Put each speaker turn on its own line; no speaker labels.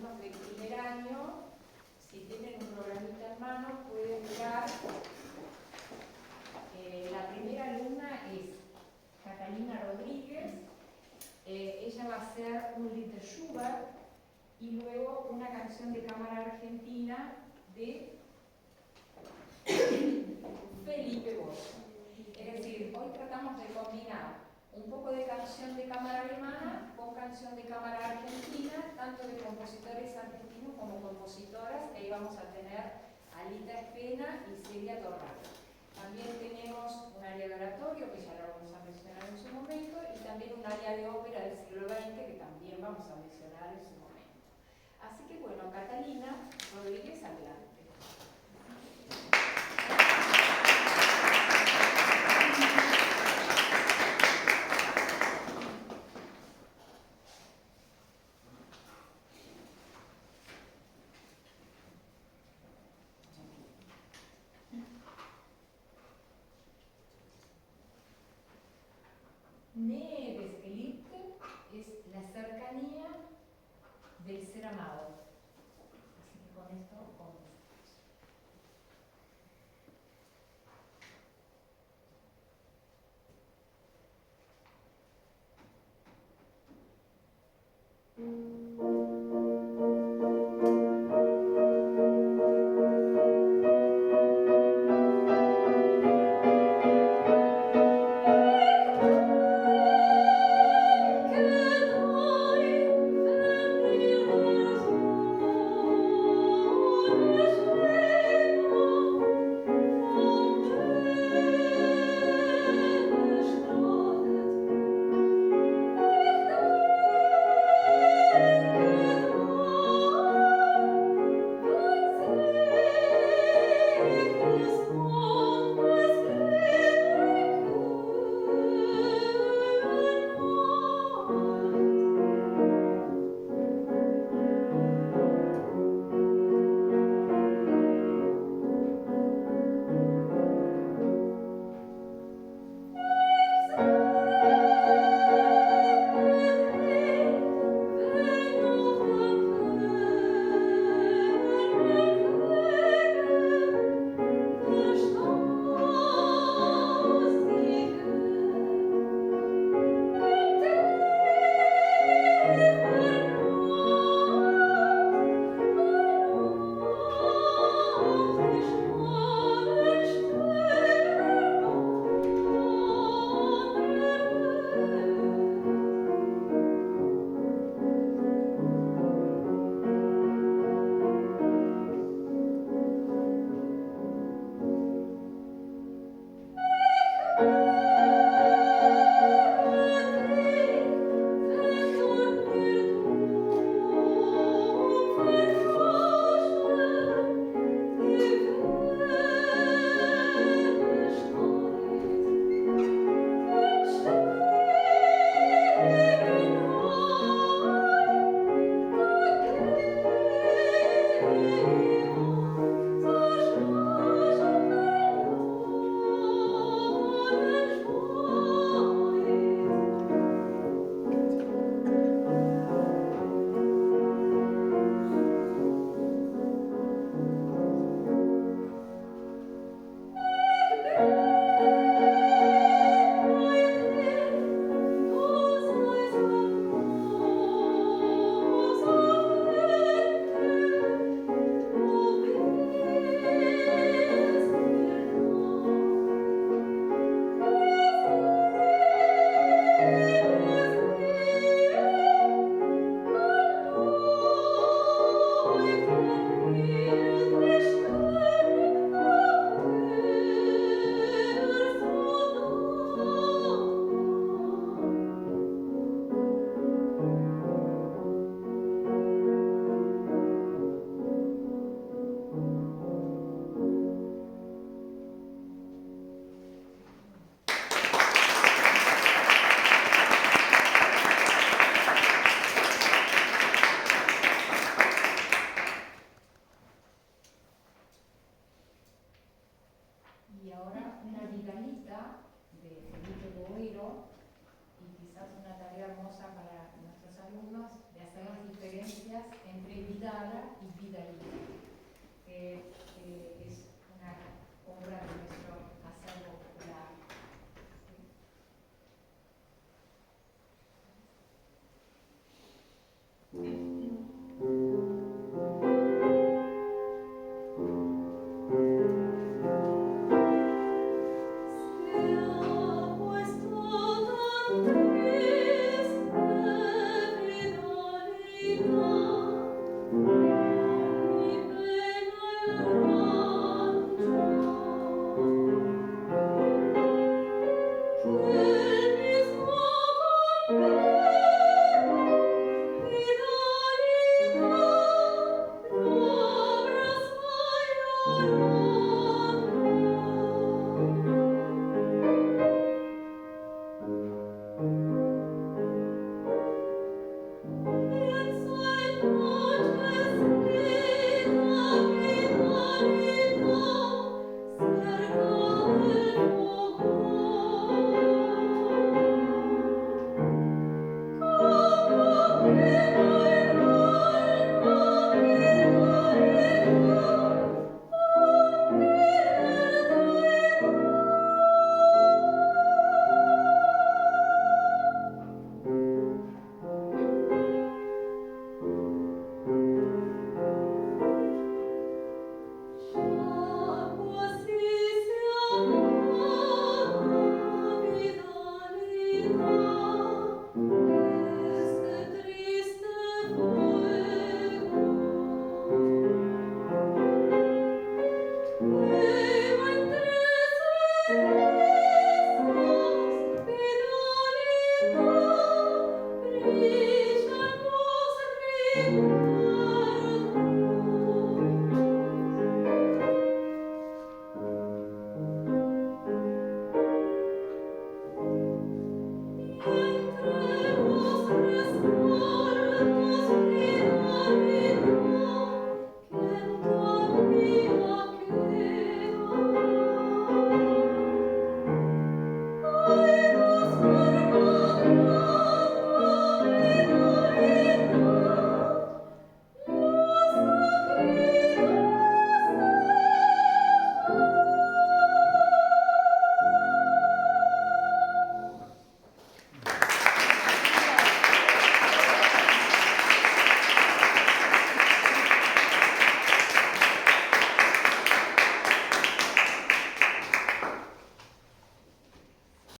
alumnos del primer año, si tienen un programita en mano, pueden mirar. La primera alumna es Catalina Rodríguez. Ella va a hacer un Little Schubert y luego una canción de cámara argentina de Felipe Bossa. Es decir, hoy tratamos de combinar un poco de canción de cámara alemana con canción de cámara argentina, tanto de compositores argentinos como compositoras. Ahí vamos a tener a Lita Espena y Celia Torrado. También tenemos un área de oratorio, que ya lo vamos a mencionar en su momento, y también un área de ópera del siglo XX, que también vamos a mencionar en su momento. Así que bueno, Catalina Rodríguez, adelante. Nähe des Geliebten es la cercanía del ser amado. Así que con esto comenzamos.